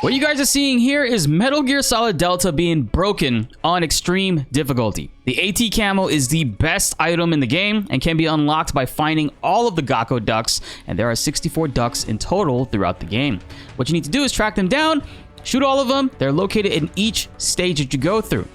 What you guys are seeing here is Metal Gear Solid Delta being broken on extreme difficulty. The AT camo is the best item in the game and can be unlocked by finding all of the Gakko ducks, and there are 64 ducks in total throughout the game. What you need to do is track them down, shoot all of them. They're located in each stage that you go through.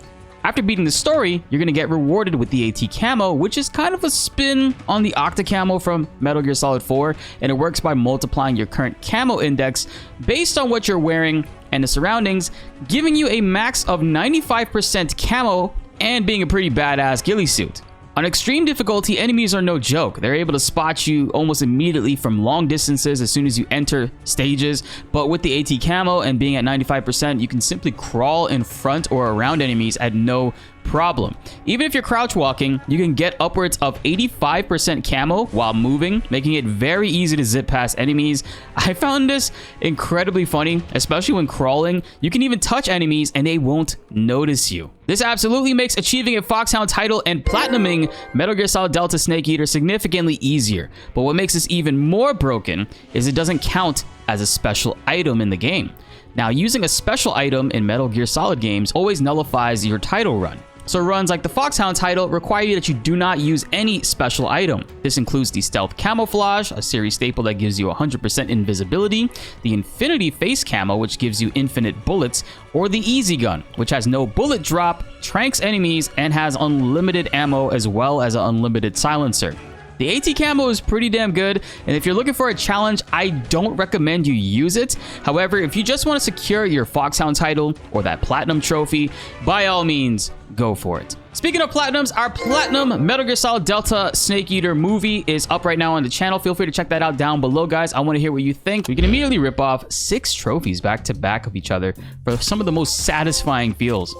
After beating the story, you're going to get rewarded with the AT camo, which is kind of a spin on the Octa camo from Metal Gear Solid 4, and it works by multiplying your current camo index based on what you're wearing and the surroundings, giving you a max of 95% camo and being a pretty badass ghillie suit. On extreme difficulty, enemies are no joke. They're able to spot you almost immediately from long distances as soon as you enter stages, but with the AT camo and being at 95%, you can simply crawl in front or around enemies at no problem. Even if you're crouch walking, you can get upwards of 85% camo while moving, making it very easy to zip past enemies. I found this incredibly funny, especially when crawling. You can even touch enemies and they won't notice you. This absolutely makes achieving a Foxhound title and platinuming Metal Gear Solid Delta Snake Eater significantly easier. But what makes this even more broken is it doesn't count as a special item in the game. Now, using a special item in Metal Gear Solid games always nullifies your title run. So runs like the Foxhound title require you that you do not use any special item. This includes the Stealth Camouflage, a series staple that gives you 100% invisibility, the Infinity Face Camo, which gives you infinite bullets, or the Easy Gun, which has no bullet drop, tranks enemies, and has unlimited ammo as well as an unlimited silencer. The AT camo is pretty damn good, and if you're looking for a challenge, I don't recommend you use it. However, if you just want to secure your Foxhound title or that platinum trophy, by all means, go for it. Speaking of platinums, our platinum Metal Gear Solid Delta Snake Eater movie is up right now on the channel. Feel free to check that out down below, guys. I want to hear what you think. We can immediately rip off 6 trophies back to back of each other for some of the most satisfying feels.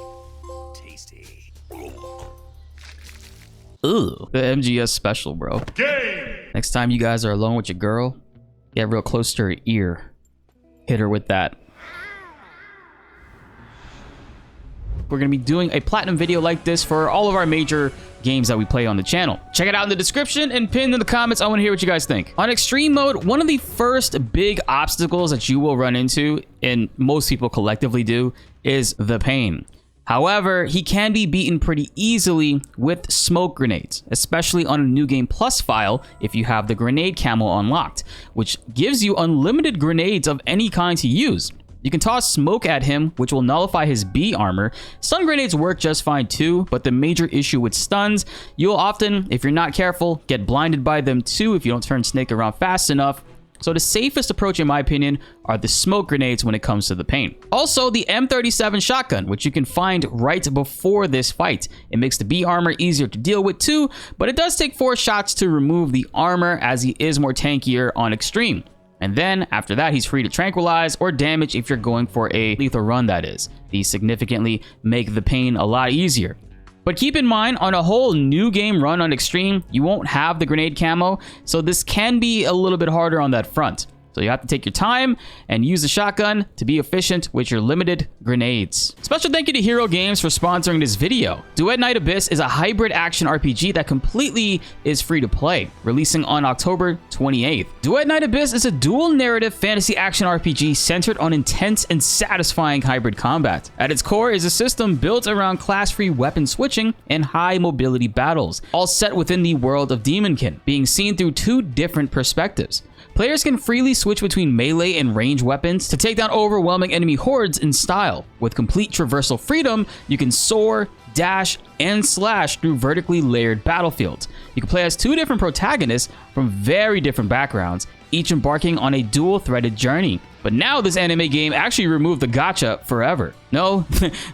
Ooh, the MGS special, bro. Game. Next time you guys are alone with your girl, get real close to her ear. Hit her with that. We're going to be doing a platinum video like this for all of our major games that we play on the channel. Check it out in the description and pinned in the comments. I want to hear what you guys think. On extreme mode, one of the first big obstacles that you will run into, and most people collectively do, is the pain. However, he can be beaten pretty easily with smoke grenades, especially on a New Game Plus file if you have the grenade camo unlocked, which gives you unlimited grenades of any kind to use. You can toss smoke at him, which will nullify his B armor. Stun grenades work just fine too, but the major issue with stuns, you'll often, if you're not careful, get blinded by them too if you don't turn Snake around fast enough. So the safest approach, in my opinion, are the smoke grenades when it comes to the pain. Also, the M37 shotgun, which you can find right before this fight. It makes the B armor easier to deal with too, but it does take 4 shots to remove the armor as he is more tankier on extreme. And then after that, he's free to tranquilize or damage if you're going for a lethal run, that is. These significantly make the pain a lot easier. But keep in mind, on a whole new game run on extreme, you won't have the grenade camo, so this can be a little bit harder on that front. So you have to take your time and use the shotgun to be efficient with your limited grenades. Special thank you to Hero Games for sponsoring this video. Duet Night Abyss is a hybrid action RPG that completely is free to play, releasing on October 28th. Duet Night Abyss is a dual narrative fantasy action RPG centered on intense and satisfying hybrid combat. At its core is a system built around class-free weapon switching and high mobility battles, all set within the world of Demonkin, being seen through 2 different perspectives. Players can freely switch between melee and range weapons to take down overwhelming enemy hordes in style. With complete traversal freedom, you can soar, dash, and slash through vertically layered battlefields. You can play as 2 different protagonists from very different backgrounds, each embarking on a dual-threaded journey. But now this anime game actually removed the gacha forever. No,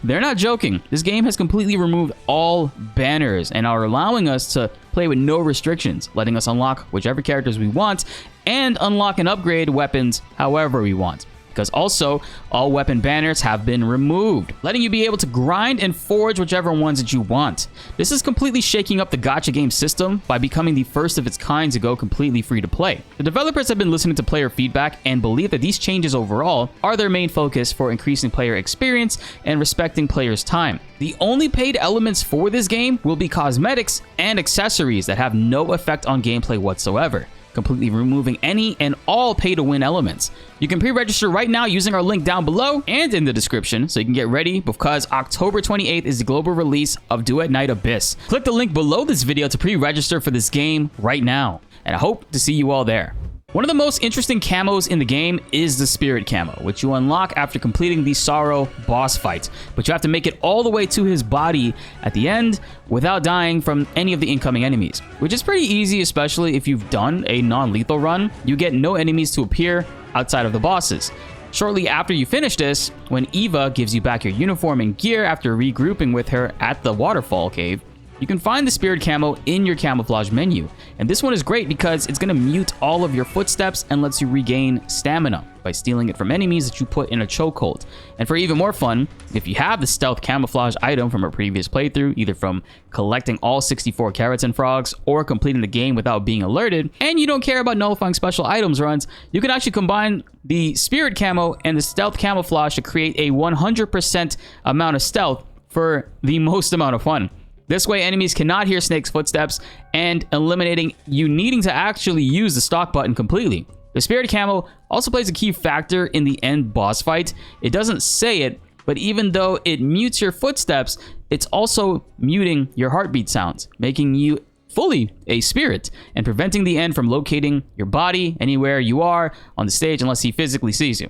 they're not joking. This game has completely removed all banners and are allowing us to play with no restrictions, letting us unlock whichever characters we want and unlock and upgrade weapons however we want. Because also, all weapon banners have been removed, letting you be able to grind and forge whichever ones that you want. This is completely shaking up the gacha game system by becoming the first of its kind to go completely free to play. The developers have been listening to player feedback and believe that these changes overall are their main focus for increasing player experience and respecting players' time. The only paid elements for this game will be cosmetics and accessories that have no effect on gameplay whatsoever. completely removing any and all pay-to-win elements. You can pre-register right now using our link down below and in the description, so you can get ready because October 28th is the global release of Duet Night Abyss. Click the link below this video to pre-register for this game right now, and I hope to see you all there. One of the most interesting camos in the game is the Spirit camo, which you unlock after completing the Sorrow boss fight, but you have to make it all the way to his body at the end without dying from any of the incoming enemies, which is pretty easy, especially if you've done a non-lethal run. You get no enemies to appear outside of the bosses. Shortly after you finish this, when Eva gives you back your uniform and gear after regrouping with her at the waterfall cave, you can find the Spirit camo in your camouflage menu. And this one is great because it's going to mute all of your footsteps and lets you regain stamina by stealing it from enemies that you put in a chokehold. And for even more fun, if you have the stealth camouflage item from a previous playthrough, either from collecting all 64 carrots and frogs or completing the game without being alerted, and you don't care about nullifying special items runs, you can actually combine the Spirit camo and the stealth camouflage to create a 100% amount of stealth for the most amount of fun. This way, enemies cannot hear Snake's footsteps, and eliminating you needing to actually use the stock button completely. The Spirit camo also plays a key factor in the end boss fight. It doesn't say it, but even though it mutes your footsteps, it's also muting your heartbeat sounds, making you fully a spirit and preventing the end from locating your body anywhere you are on the stage unless he physically sees you.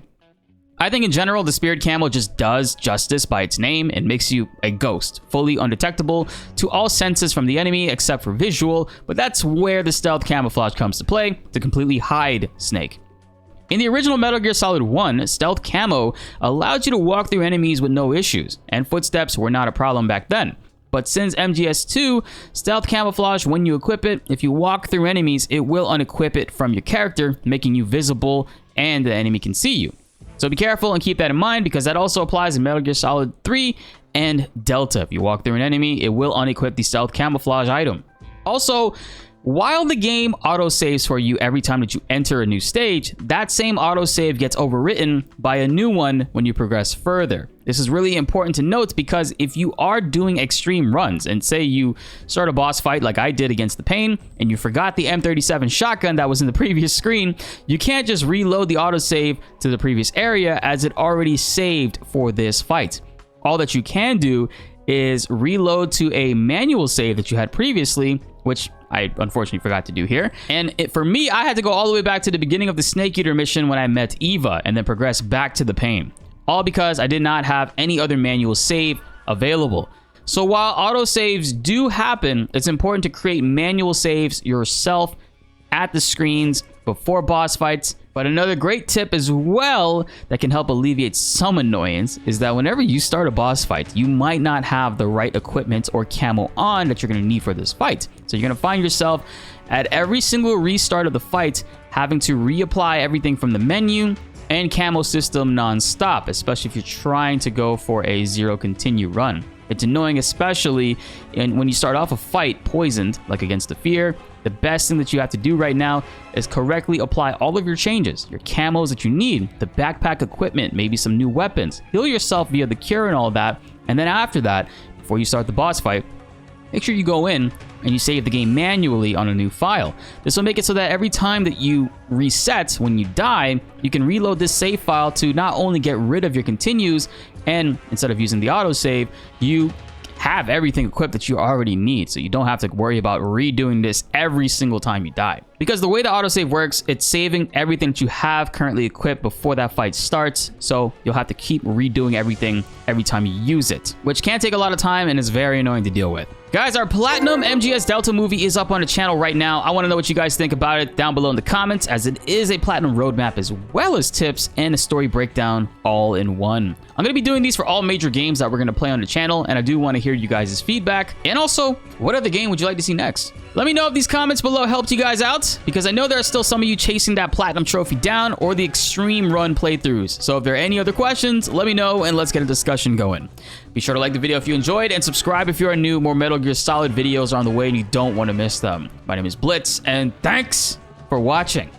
I think in general, the Spirit camo just does justice by its name and makes you a ghost, fully undetectable to all senses from the enemy except for visual, but that's where the stealth camouflage comes to play, to completely hide Snake. In the original Metal Gear Solid 1, stealth camo allowed you to walk through enemies with no issues, and footsteps were not a problem back then. But since MGS2, stealth camouflage, when you equip it, if you walk through enemies, it will unequip it from your character, making you visible and the enemy can see you. So be careful and keep that in mind because that also applies in Metal Gear Solid 3 and Delta. If you walk through an enemy, it will unequip the stealth camouflage item. Also, while the game autosaves for you every time that you enter a new stage, that same autosave gets overwritten by a new one when you progress further. This is really important to note because if you are doing extreme runs and say you start a boss fight like I did against the Pain and you forgot the M37 shotgun that was in the previous screen, you can't just reload the autosave to the previous area as it already saved for this fight. All that you can do is reload to a manual save that you had previously, which I unfortunately forgot to do here. And for me, I had to go all the way back to the beginning of the Snake Eater mission when I met Eva and then progress back to the Pain. All because I did not have any other manual save available. So while autosaves do happen, it's important to create manual saves yourself at the screens before boss fights. But another great tip as well that can help alleviate some annoyance is that whenever you start a boss fight, you might not have the right equipment or camo on that you're going to need for this fight. So you're going to find yourself at every single restart of the fight having to reapply everything from the menu and camo system non-stop, especially if you're trying to go for a zero continue run. It's annoying, especially when you start off a fight poisoned, like against the Fear. The best thing that you have to do right now is correctly apply all of your changes, your camos that you need, the backpack equipment, maybe some new weapons, heal yourself via the cure and all that, and then after that, before you start the boss fight, make sure you go in and you save the game manually on a new file. This will make it so that every time that you reset when you die, you can reload this save file to not only get rid of your continues, and instead of using the autosave, you have everything equipped that you already need, so you don't have to worry about redoing this every single time you die. Because the way the autosave works, it's saving everything that you have currently equipped before that fight starts, so you'll have to keep redoing everything every time you use it, which can take a lot of time and is very annoying to deal with. Guys, our Platinum MGS Delta movie is up on the channel right now. I want to know what you guys think about it down below in the comments, as it is a Platinum roadmap as well as tips and a story breakdown all in one. I'm going to be doing these for all major games that we're going to play on the channel, and I do want to hear you guys' feedback. And also, what other game would you like to see next? Let me know if these comments below helped you guys out, because I know there are still some of you chasing that Platinum trophy down or the extreme run playthroughs. So if there are any other questions, let me know and let's get a discussion going. Be sure to like the video if you enjoyed and subscribe if you are new. More Metal Gear Solid videos are on the way and you don't want to miss them. My name is BltzZ, and thanks for watching.